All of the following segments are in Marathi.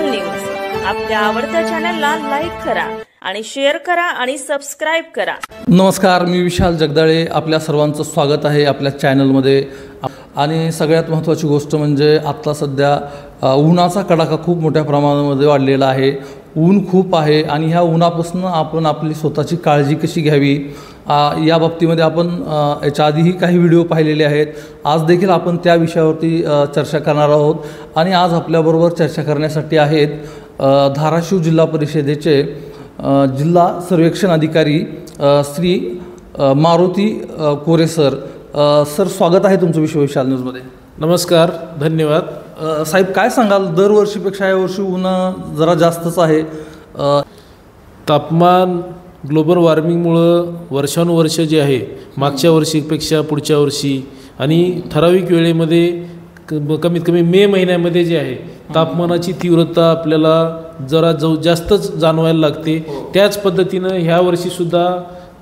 विशाल न्यूज आपल्या आवडत्या चॅनलला लाईक करा आणि शेअर करा आणि सबस्क्राइब करा। नमस्कार, मी विशाल जगदाळे, आपल्या सर्वांचं स्वागत आहे आपल्या चॅनलमध्ये। आणि सगळ्यात महत्त्वाची गोष्ट म्हणजे आता सध्या उन्हाचा कडाका खूप मोठ्या प्रमाणामध्ये वाढलेला आहे। ऊन खूप आहे आणि ह्या उन्हापासून आपण आपली स्वतःची काळजी कशी घ्यावी या बाबतीमध्ये आपण याच्या आधीही काही व्हिडिओ पाहिलेले आहेत। आज देखील आपण त्या विषयावरती चर्चा करणार आहोत आणि आज आपल्याबरोबर चर्चा करण्यासाठी आहेत धाराशिव जिल्हा परिषदेचे जिल्हा सर्वेक्षण अधिकारी श्री मारुती कोरे सर। सर, स्वागत आहे तुमचं विशाल न्यूजमध्ये। नमस्कार, धन्यवाद। साहेब, काय सांगाल, दरवर्षीपेक्षा यावर्षी ऊन जरा जास्तच आहे। तापमान ग्लोबल वॉर्मिंगमुळं वर्षानुवर्ष जे आहे मागच्या वर्षीपेक्षा पुढच्या वर्षी आणि ठराविक वेळेमध्ये कमीत कमी मे महिन्यामध्ये जे आहे तापमानाची तीव्रता आपल्याला जरा जास्तच जाणवायला लागते। त्याच पद्धतीनं ह्या वर्षीसुद्धा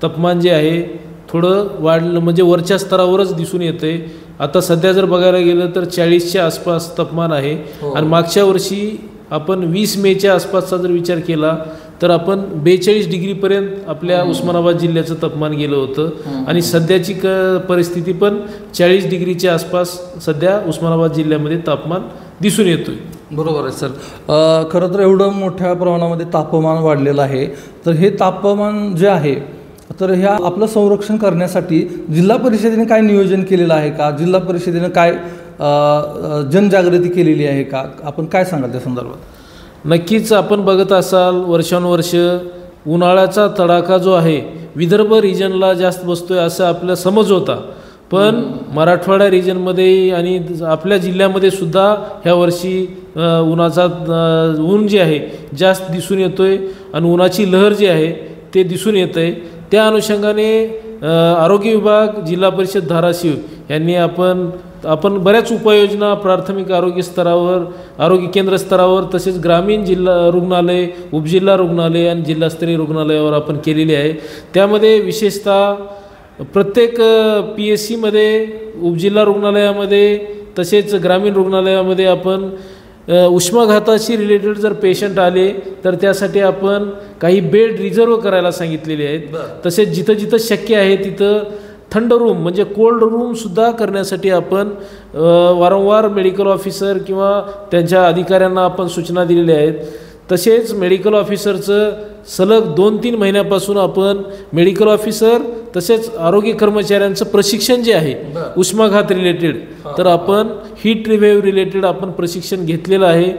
तापमान जे आहे थोडं वाढलं, म्हणजे वरच्या स्तरावरच दिसून येते। आता सध्या जर बघायला गेलं तर 40च्या आसपास तापमान आहे आणि मागच्या वर्षी आपण 20 मेच्या आसपासचा जर विचार केला तर आपण 42 डिग्रीपर्यंत आपल्या उस्मानाबाद जिल्ह्याचं तापमान गेलं होतं आणि सध्याची परिस्थिती पण 40 डिग्रीच्या आसपास सध्या उस्मानाबाद जिल्ह्यामध्ये तापमान दिसून येतोय। बरोबर आहे सर। खरं तर एवढं मोठ्या प्रमाणामध्ये तापमान वाढलेलं आहे, तर हे तापमान जे आहे तर ह्या आपलं संरक्षण करण्यासाठी जिल्हा परिषदेने काय नियोजन केलेलं आहे का? जिल्हा परिषदेने काय जनजागृती केलेली आहे का? आपण काय सांगाल त्या संदर्भात? नक्कीच आपण बघत असाल वर्षानुवर्ष उन्हाळ्याचा तडाखा जो आहे विदर्भ रिजनला जास्त बसतोय असं आपला समज होता, पण मराठवाडा रिजनमध्ये आणि आपल्या जिल्ह्यामध्ये सुद्धा ह्या वर्षी ऊन जे आहे जास्त दिसून येतोय आणि उन्हाची लहर जी आहे ते दिसून येतंय। त्या अनुषंगाने आरोग्य विभाग, जिल्हा परिषद धाराशिव यांनी आपण बऱ्याच उपाययोजना प्राथमिक आरोग्य स्तरावर, आरोग्य केंद्र स्तरावर, तसेच ग्रामीण जिल्हा रुग्णालय, उपजिल्हा रुग्णालय आणि जिल्हास्तरीय रुग्णालयावर आपण केलेली आहे। त्यामध्ये विशेषतः प्रत्येक PSCमध्ये, उपजिल्हा रुग्णालयामध्ये तसेच ग्रामीण रुग्णालयामध्ये आपण उष्माघाताशी रिलेटेड जर पेशंट आले तर त्यासाठी आपण काही बेड रिझर्व करायला सांगितलेले आहेत। तसेच जिथं जिथं शक्य आहे तिथं थंड रूम म्हणजे कोल्ड रूमसुद्धा करण्यासाठी आपण वारंवार मेडिकल ऑफिसर किंवा त्यांच्या अधिकाऱ्यांना आपण सूचना दिलेल्या आहेत। तसेच मेडिकल ऑफिसरचं सलग 2-3 महिन्यापासून आपण मेडिकल ऑफिसर तसेच आरोग्य कर्मचाऱ्यांचं प्रशिक्षण जे आहे उष्माघात रिलेटेड, तर आपण हीट वेव्ह रिलेटेड आपण प्रशिक्षण घेतलेलं आहे।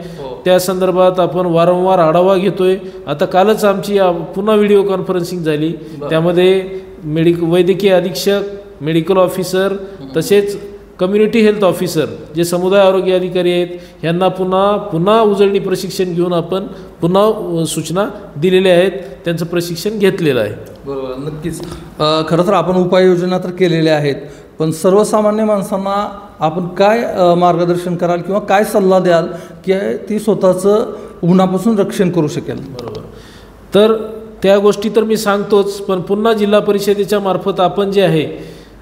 त्या संदर्भात आपण वारंवार आढावा घेतोय। आता कालच आमची पुन्हा व्हिडिओ कॉन्फरन्सिंग झाली, त्यामध्ये वैद्यकीय अधीक्षक, मेडिकल ऑफिसर तसेच कम्युनिटी हेल्थ ऑफिसर जे समुदाय आरोग्य अधिकारी आहेत यांना पुन्हा उजळणी प्रशिक्षण घेऊन आपण पुन्हा सूचना दिलेल्या आहेत, त्यांचं प्रशिक्षण घेतलेलं आहे। बरोबर, नक्कीच। खरं तर आपण उपाययोजना तर केलेल्या आहेत, पण सर्वसामान्य माणसांना आपण काय मार्गदर्शन कराल किंवा काय सल्ला द्याल की ती स्वतःचं उन्हापासून रक्षण करू शकेल? बरोबर, तर त्या गोष्टी तर मी सांगतोच, पण पुन्हा जिल्हा परिषदेच्या मार्फत आपण जे आहे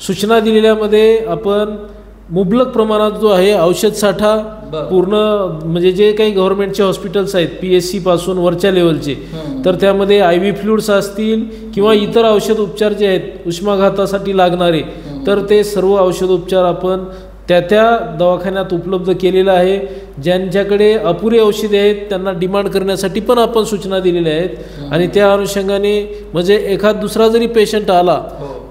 सूचना दिलेल्यामध्ये आपण मुबलक प्रमाणात जो आहे औषध साठा पूर्ण, म्हणजे जे काही गव्हर्नमेंटचे हॉस्पिटल्स आहेत PSC पासून वरच्या लेवलचे, तर त्यामध्ये IV फ्लुइड्स असतील किंवा इतर औषध उपचार जे आहेत उष्माघातासाठी लागणारे, तर ते सर्व औषधोपचार आपण त्या दवाखान्यात उपलब्ध केलेलं आहे। ज्यांच्याकडे अपुरी औषधे आहेत त्यांना डिमांड करण्यासाठी पण आपण सूचना दिलेल्या आहेत आणि त्या अनुषंगाने म्हणजे एखाद दुसरा जरी पेशंट आला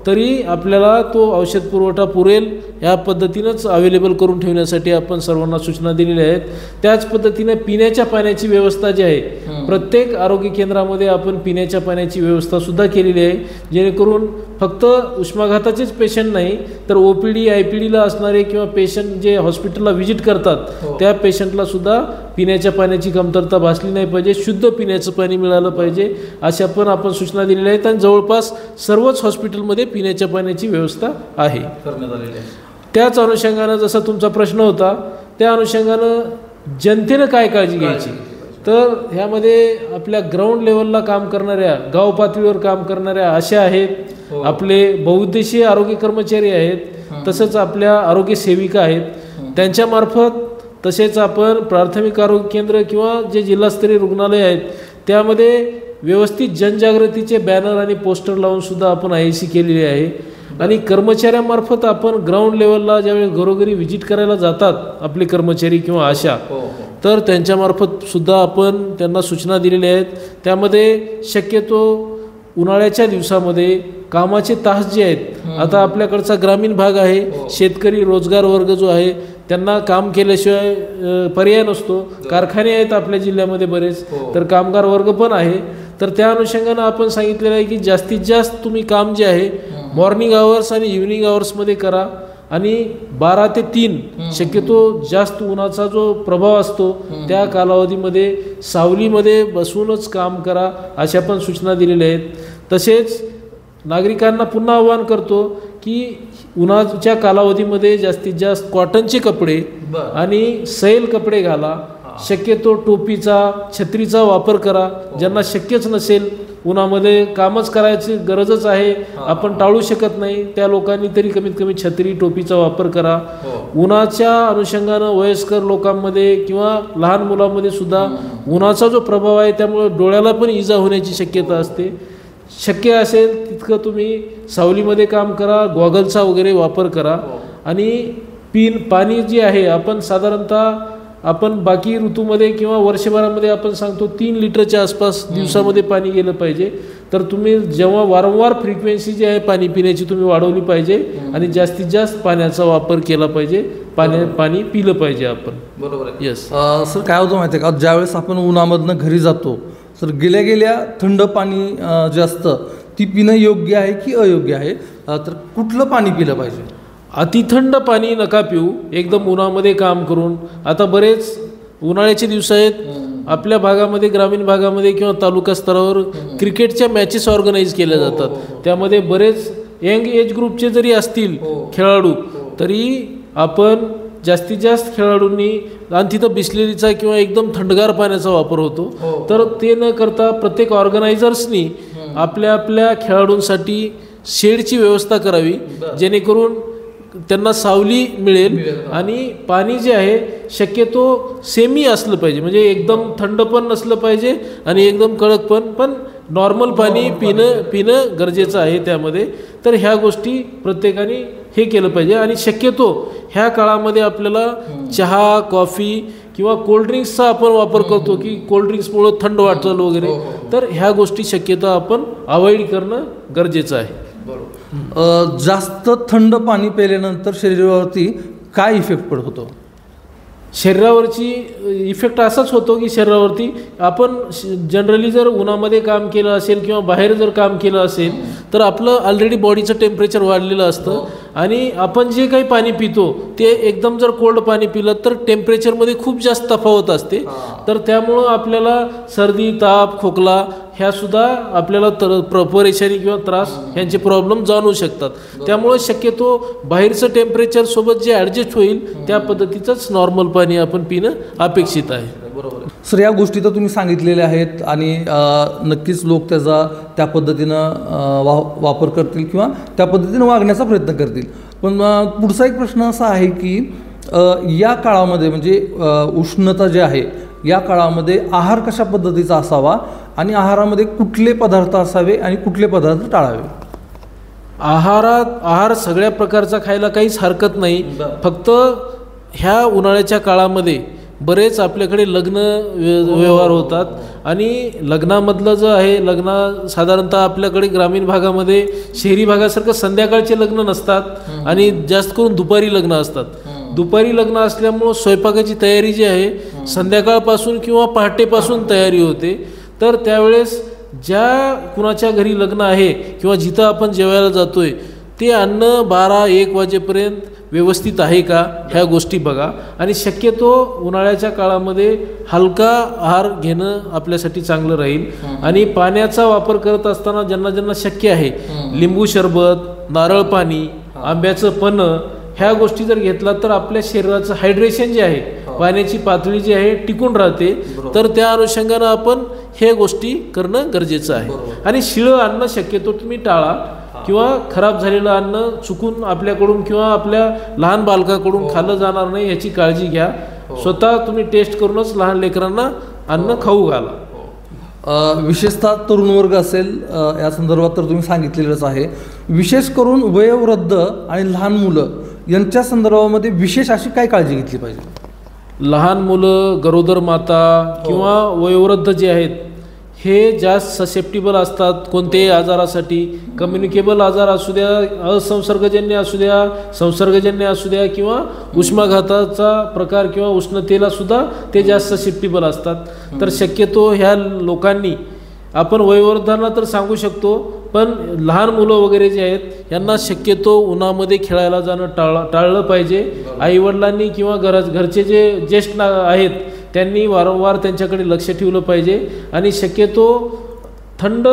तरी आपल्याला तो औषध पुरवठा पुरेल या पद्धतीनंच अवेलेबल करून ठेवण्यासाठी आपण सर्वांना सूचना दिलेल्या आहेत। त्याच पद्धतीने पिण्याच्या पाण्याची व्यवस्था जी आहे प्रत्येक आरोग्य केंद्रामध्ये आपण पिण्याच्या पाण्याची व्यवस्थासुद्धा केलेली आहे, जेणेकरून फक्त उष्माघाताचेच पेशंट नाही तर OPD IPDला असणारे किंवा पेशंट जे हॉस्पिटलला व्हिजिट करतात त्या पेशंटला सुद्धा पिण्याच्या पाण्याची कमतरता भासली नाही पाहिजे, शुद्ध पिण्याचं पाणी मिळालं पाहिजे अशा पण आपण सूचना दिलेल्या आहेत। आणि जवळपास सर्वच हॉस्पिटलमध्ये पिण्याच्या पाण्याची व्यवस्था आहे करण्यात आलेली आहे। त्याच अनुषंगानं जसा तुमचा प्रश्न होता त्या अनुषंगानं जनतेनं काय काळजी घ्यायची, तर ह्यामध्ये आपल्या ग्राउंड लेवलला काम करणाऱ्या, गाव पातळीवर काम करणाऱ्या अशा आहेत, आपले बहुउद्देशीय आरोग्य कर्मचारी आहेत, तसंच आपल्या आरोग्य सेविका आहेत, त्यांच्या मार्फत तसेच आपण प्राथमिक आरोग्य केंद्र किंवा जे जिल्हास्तरीय रुग्णालय आहेत त्यामध्ये व्यवस्थित जनजागृतीचे बॅनर आणि पोस्टर लावून सुद्धा आपण IAC केलेली आहे. आणि कर्मचाऱ्यांमार्फत आपण ग्राउंड लेवलला ज्यावेळी घरोघरी व्हिजिट करायला जातात आपले कर्मचारी किंवा आशा, तर त्यांच्यामार्फत सुद्धा आपण त्यांना सूचना दिलेल्या आहेत. त्यामध्ये शक्यतो उन्हाळ्याच्या दिवसामध्ये कामाचे तास जे आहेत, आता आपल्याकडचा ग्रामीण भाग आहे, शेतकरी रोजगार वर्ग जो आहे त्यांना काम केल्याशिवाय पर्याय नसतो. कारखाने आहेत आपल्या जिल्ह्यामध्ये बरेच, तर कामगार वर्ग पण आहे. तर त्या अनुषंगानं आपण सांगितलेलं आहे की जास्तीत जास्त तुम्ही काम जे आहे मॉर्निंग आवर्स आणि इव्हिनिंग आवर्समध्ये करा. आणि 12 ते 3 शक्यतो जास्त उन्हाचा जो प्रभाव असतो त्या कालावधीमध्ये सावलीमध्ये बसूनच काम करा, अशा पण सूचना दिलेल्या आहेत. तसेच नागरिकांना पुन्हा आवाहन करतो की उन्हाच्या कालावधीमध्ये जास्तीत जास्त कॉटनचे कपडे आणि सैल कपडे घाला. शक्यतो टोपीचा, छत्रीचा वापर करा. ज्यांना शक्यच नसेल, उन्हामध्ये कामच करायची गरजच आहे, आपण टाळू शकत नाही, त्या लोकांनी तरी कमीत कमी छत्री टोपीचा वापर करा. उन्हाच्या अनुषंगानं वयस्कर लोकांमध्ये किंवा लहान मुलांमध्ये सुद्धा उन्हाचा जो प्रभाव आहे त्यामुळे डोळ्याला पण इजा होण्याची शक्यता असते. शक्य असेल तितकं तुम्ही सावलीमध्ये काम करा, गॉगलचा वगैरे वापर करा. आणि पाणी जे आहे आपण साधारणतः आपण बाकी ऋतूमध्ये किंवा वर्षभरामध्ये आपण सांगतो 3 लिटरच्या आसपास दिवसामध्ये पाणी गेलं पाहिजे. तर तुम्ही जेव्हा वारंवार फ्रिक्वेन्सी जी आहे पाणी पिण्याची तुम्ही वाढवली पाहिजे आणि जास्तीत जास्त पाण्याचा वापर केला पाहिजे, पाणी पिलं पाहिजे आपण. बरोबर आहे. येस सर, काय होतं माहिती आहे का, ज्यावेळेस आपण उन्हामधनं घरी जातो तर गेल्या थंड पाणी जे असतं ती पिणं योग्य आहे की अयोग्य आहे, तर कुठलं पाणी पिलं पाहिजे? अतिथंड पाणी नका पिऊ एकदम उन्हामध्ये काम करून. आता बरेच उन्हाळ्याचे दिवस आहेत, आपल्या भागामध्ये ग्रामीण भागामध्ये किंवा तालुका स्तरावर क्रिकेटच्या मॅचेस ऑर्गनाईज केल्या जातात. त्यामध्ये बरेच यंग एज ग्रुपचे जरी असतील खेळाडू तरी आपण जास्तीत जास्त खेळाडूंनी, आणि तिथं बिस्लेरीचा किंवा एकदम थंडगार पाण्याचा वापर होतो, तर ते न करता प्रत्येक ऑर्गनायझर्सनी आपल्या आपल्या खेळाडूंसाठी शेडची व्यवस्था करावी, जेणेकरून त्यांना सावली मिळेल. आणि पाणी जे आहे शक्यतो सेमी असलं पाहिजे, म्हणजे एकदम थंड पण नसलं पाहिजे आणि एकदम कडक पण नॉर्मल पाणी पिणं गरजेचं आहे त्यामध्ये. तर ह्या गोष्टी प्रत्येकाने हे केलं पाहिजे. आणि शक्यतो ह्या काळामध्ये आपल्याला चहा, कॉफी किंवा कोल्ड्रिंक्सचा आपण वापर करतो की कोल्ड्रिंक्समुळं थंड वाटतं वगैरे, तर ह्या गोष्टी शक्यतो आपण अवॉइड करणं गरजेचं आहे. जास्त थंड पाणी प्यायल्यानंतर शरीरावरती काय इफेक्ट पडत होतो? शरीरावरची इफेक्ट असाच होतो की शरीरावरती आपण जनरली जर उन्हामध्ये काम केलं असेल किंवा बाहेर जर काम केलं असेल तर आपलं ऑलरेडी बॉडीचं टेम्परेचर वाढलेलं असतं आणि आपण जे काही पाणी पितो ते एकदम जर कोल्ड पाणी पिलं तर टेम्परेचरमध्ये खूप जास्त तफावत असते. तर त्यामुळं आपल्याला सर्दी, ताप, खोकला ह्या सुद्धा आपल्याला परेशानी किंवा त्रास ह्यांचे प्रॉब्लेम जाणवू शकतात. त्यामुळे शक्यतो बाहेरचं टेम्परेचर सोबत जे ॲडजस्ट होईल त्या पद्धतीचंच नॉर्मल पाणी आपण पिणं अपेक्षित आहे. बरोबर. सर, या गोष्टी तर तुम्ही सांगितलेल्या आहेत आणि नक्कीच लोक त्याचा त्या पद्धतीनं वापर करतील किंवा त्या पद्धतीनं वागण्याचा प्रयत्न करतील. पण पुढचा एक प्रश्न असा आहे की या काळामध्ये म्हणजे उष्णता जे आहे या काळामध्ये आहार कशा पद्धतीचा असावा आणि आहारामध्ये कुठले पदार्थ असावे आणि कुठले पदार्थ टाळावे? आहार सगळ्या प्रकारचा खायला काहीच हरकत नाही. फक्त ह्या उन्हाळ्याच्या काळामध्ये बरेच आपल्याकडे लग्न व्यवहार होतात आणि लग्नामधलं जे आहे साधारणतः आपल्याकडे ग्रामीण भागामध्ये शहरी भागासारखं संध्याकाळचे लग्न नसतात आणि जास्त करून दुपारी लग्न असतात. दुपारी लग्न असल्यामुळं स्वयंपाकाची तयारी जी आहे संध्याकाळपासून किंवा पहाटेपासून तयारी होते. तर त्यावेळेस ज्या कुणाच्या घरी लग्न आहे किंवा जिथं आपण जेवायला जातोय ते अन्न 12-1 वाजेपर्यंत व्यवस्थित आहे का ह्या गोष्टी बघा. आणि शक्यतो उन्हाळ्याच्या काळामध्ये हलका आहार घेणं आपल्यासाठी चांगलं राहील. आणि पाण्याचा वापर करत असताना ज्यांना ज्यांना शक्य आहे लिंबू सरबत, नारळ पाणी, आंब्याचं पन्हं ह्या गोष्टी जर घेतला तर आपल्या शरीराचं हायड्रेशन जे आहे, पाण्याची पातळी जी आहे टिकून राहते. तर त्या अनुषंगानं आपण हे गोष्टी करणं गरजेचं आहे. आणि शिळं अन्न शक्यतो तुम्ही टाळा किंवा खराब झालेलं अन्न चुकून आपल्याकडून किंवा आपल्या लहान बालकाकडून खाल्लं जाणार नाही याची काळजी घ्या. स्वतः तुम्ही टेस्ट करूनच लहान लेकरांना अन्न खाऊ घाला. विशेषतः तरुण वर्ग असेल या संदर्भात तर तुम्ही सांगितलेलंच आहे. विशेष करून वयोवृद्ध आणि लहान मुलं यांच्या संदर्भामध्ये विशेष अशी काय काळजी घेतली पाहिजे? लहान मुलं, गरोदर माता किंवा वयोवृद्ध जे आहेत हे जास्त ससेप्टिबल असतात कोणत्याही आजारासाठी. कम्युनिकेबल आजार असू द्या, असंसर्गजन्य असू द्या, संसर्गजन्य असू द्या किंवा उष्माघाताचा प्रकार किंवा उष्णतेला सुद्धा ते जास्त ससेप्टिबल असतात. तर शक्यतो ह्या लोकांनी, आपण वयोवृद्धांना तर सांगू शकतो, पण लहान मुलं वगैरे जे आहेत यांना शक्यतो उन्हामध्ये खेळायला जाणं टाळलं पाहिजे. आईवडिलांनी किंवा घरचे जे ज्येष्ठ आहेत त्यांनी वारंवार त्यांच्याकडे लक्ष ठेवलं पाहिजे आणि शक्यतो थंड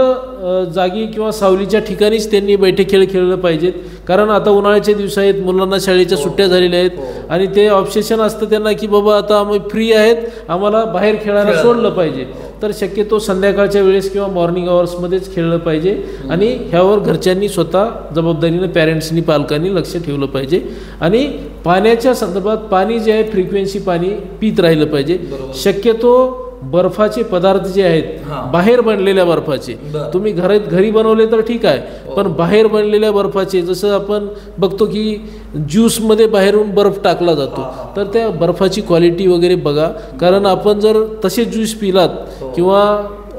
जागी किंवा सावलीच्या ठिकाणीच त्यांनी बैठे खेळ खेळलं पाहिजेत. कारण आता उन्हाळ्याचे दिवस आहेत, मुलांना शाळेच्या सुट्ट्या झालेल्या आहेत आणि ते ऑब्सेशन असतं त्यांना की बाबा आता आम्ही फ्री आहेत, आम्हाला बाहेर खेळायला सोडलं पाहिजे. तर शक्यतो संध्याकाळच्या वेळेस किंवा मॉर्निंग आवर्समध्येच खेळलं पाहिजे आणि ह्यावर घरच्यांनी स्वतः जबाबदारीनं, पॅरेंट्सनी, पालकांनी लक्ष ठेवलं पाहिजे. आणि पाण्याच्या संदर्भात पाणी जे आहे फ्रिक्वेन्सी पाणी पित राहिलं पाहिजे. शक्यतो बर्फाचे पदार्थ जे आहेत, बाहेर बनलेल्या बर्फाचे, तुम्ही घरी बनवले तर ठीक आहे, पण बाहेर बनलेल्या बर्फाचे, जसं आपण बघतो की ज्यूसमध्ये बाहेरून बर्फ टाकला जातो, तर त्या बर्फाची क्वालिटी वगैरे बघा. कारण आपण जर तसे ज्यूस पिलात किंवा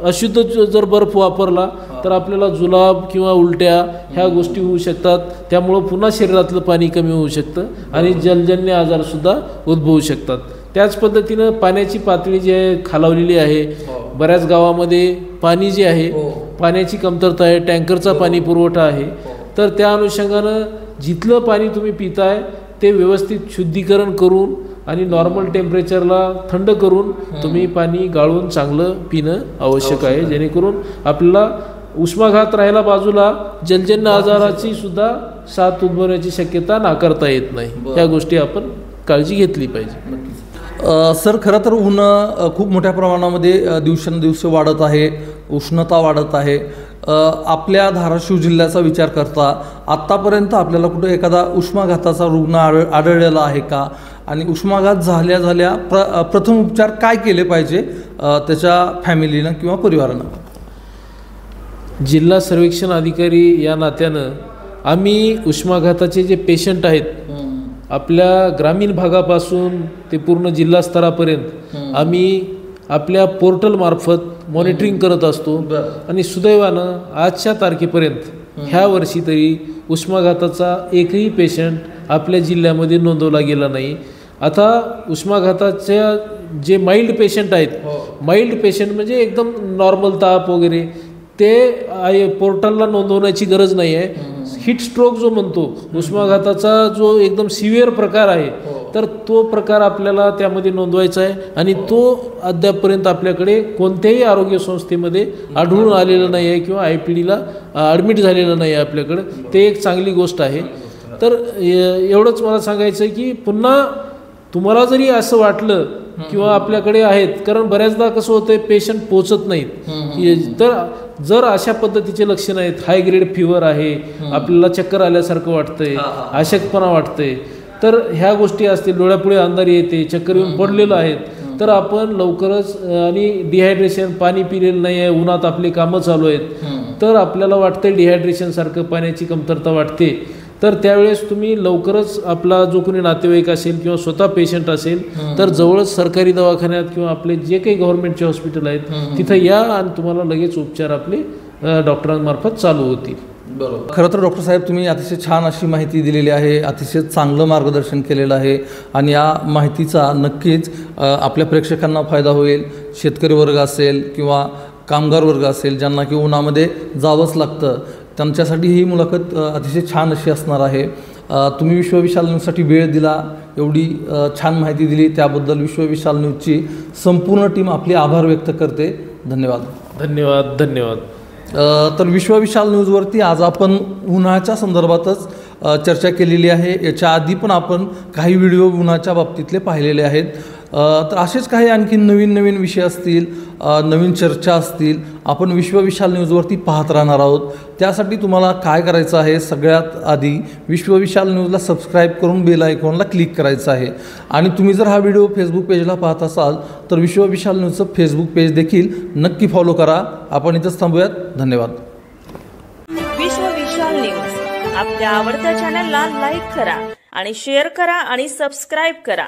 अशुद्ध जर बर्फ वापरला तर आपल्याला जुलाब किंवा उलट्या ह्या गोष्टी होऊ शकतात. त्यामुळं पुन्हा शरीरातलं पाणी कमी होऊ शकतं आणि जलजन्य आजारसुद्धा उद्भवू शकतात. त्याच पद्धतीनं पाण्याची पातळी जी आहे खालावलेली आहे. बऱ्याच गावामध्ये पाणी जे आहे, पाण्याची कमतरता आहे, टँकरचा पाणी पुरवठा आहे. तर त्या अनुषंगानं जिथलं पाणी तुम्ही पिताय ते व्यवस्थित शुद्धीकरण करून आणि नॉर्मल टेम्परेचरला थंड करून तुम्ही पाणी गाळून चांगलं पिणं आवश्यक आहे, जेणेकरून आपल्याला उष्माघात राहायला बाजूला जलजन्य आजाराची सुद्धा साथ उद्भवण्याची शक्यता नाकारता येत नाही. या गोष्टी आपण काळजी घेतली पाहिजे. सर, खरं तर ऊन खूप मोठ्या प्रमाणामध्ये दिवसेंदिवस वाढत आहे, उष्णता वाढत आहे. आपल्या धाराशिव जिल्ह्याचा विचार करता आत्तापर्यंत आपल्याला कुठं एखादा उष्माघाताचा रुग्ण आढळलेला आहे का? आणि उष्माघात झाल्या प्रथम उपचार काय केले पाहिजे त्याच्या फॅमिलीनं किंवा परिवारानं? जिल्हा सर्वेक्षण अधिकारी या नात्यानं आम्ही उष्माघाताचे जे पेशंट आहेत आपल्या ग्रामीण भागापासून ते पूर्ण जिल्हा स्तरापर्यंत आम्ही आपल्या पोर्टलमार्फत मॉनिटरिंग करत असतो. आणि सुदैवानं आजच्या तारखेपर्यंत ह्या वर्षी तरी उष्माघाताचा एकही पेशंट आपल्या जिल्ह्यामध्ये नोंदवला गेला नाही. आता उष्माघाताच्या जे माइल्ड पेशंट आहेत, माइल्ड पेशंट म्हणजे एकदम नॉर्मल ताप वगैरे, ते पोर्टलला नोंदवण्याची गरज नाही आहे. हिट स्ट्रोक जो म्हणतो, उष्माघाताचा जो एकदम सिव्हिअर प्रकार आहे, तर तो प्रकार आपल्याला त्यामध्ये नोंदवायचा आहे आणि तो अद्यापपर्यंत आपल्याकडे कोणत्याही आरोग्य संस्थेमध्ये आढळून आलेलं नाही आहे किंवा IPDला ॲडमिट झालेलं नाही आहे आपल्याकडं. ते एक चांगली गोष्ट आहे. तर एवढंच मला सांगायचं आहे की पुन्हा तुम्हाला जरी असं वाटलं किंवा आपल्याकडे आहेत, कारण बऱ्याचदा कसं होतं पेशंट पोचत नाहीत, तर जर अशा पद्धतीचे लक्षणं आहेत, हाय ग्रेड फिवर आहे, आपल्याला चक्कर आल्यासारखं वाटतंय, अशक्तपणा वाटतंय, तर ह्या गोष्टी असतील, डोळ्यापुढे अंधारी येते, चक्कर येऊन पडलेलं आहेत, तर आपण लवकरच, आणि डिहायड्रेशन, पाणी पिलेलं नाही आहे, उन्हात आपली कामं चालू आहेत, तर आपल्याला वाटतंय डिहायड्रेशनसारखं, पाण्याची कमतरता वाटते, तर त्यावेळेस तुम्ही लवकरच आपला जो कोणी नातेवाईक असेल किंवा स्वतः पेशंट असेल तर जवळच सरकारी दवाखान्यात किंवा आपले जे काही गव्हर्नमेंटचे हॉस्पिटल आहेत तिथं या आणि तुम्हाला लगेच उपचार आपले डॉक्टरांमार्फत चालू होतील. बरोबर. खरं तर डॉक्टर साहेब, तुम्ही अतिशय छान अशी माहिती दिलेली आहे, अतिशय चांगलं मार्गदर्शन केलेलं आहे आणि या माहितीचा नक्कीच आपल्या प्रेक्षकांना फायदा होईल. शेतकरी वर्ग असेल किंवा कामगार वर्ग असेल ज्यांना की उन्हामध्ये जावंच लागतं, त्यांच्यासाठी ही मुलाखत अतिशय छान अशी असणार आहे. तुम्ही विश्वविशाल न्यूजसाठी वेळ दिला, एवढी छान माहिती दिली, त्याबद्दल विश्वविशाल न्यूजची संपूर्ण टीम आपले आभार व्यक्त करते. धन्यवाद. धन्यवाद. धन्यवाद. तर विश्वविशाल न्यूजवरती आज आपण उन्हाळ्याच्या संदर्भातच चर्चा केलेली आहे. याच्या आधी पण आपण काही व्हिडिओ उन्हाच्या बाबतीतले पाहिलेले आहेत. तर असेच काही आणखी नवीन नवीन विषय असतील, नवीन चर्चा असतील, आपण विश्वविशाल न्यूजवरती पाहत राहणार आहोत. त्यासाठी तुम्हाला काय करायचं आहे, सगळ्यात आधी विश्वविशाल न्यूजला सबस्क्राईब करून बेल आयकॉनला क्लिक करायचं आहे. आणि तुम्ही जर हा व्हिडिओ फेसबुक पेजला पाहत असाल तर विश्वविशाल न्यूजचं फेसबुक पेज देखील नक्की फॉलो करा. आपण इथंच थांबूयात. धन्यवाद. विश्वविशाल न्यूज आपल्या आवडत्या चॅनलला लाईक करा आणि शेअर करा आणि सबस्क्राईब करा.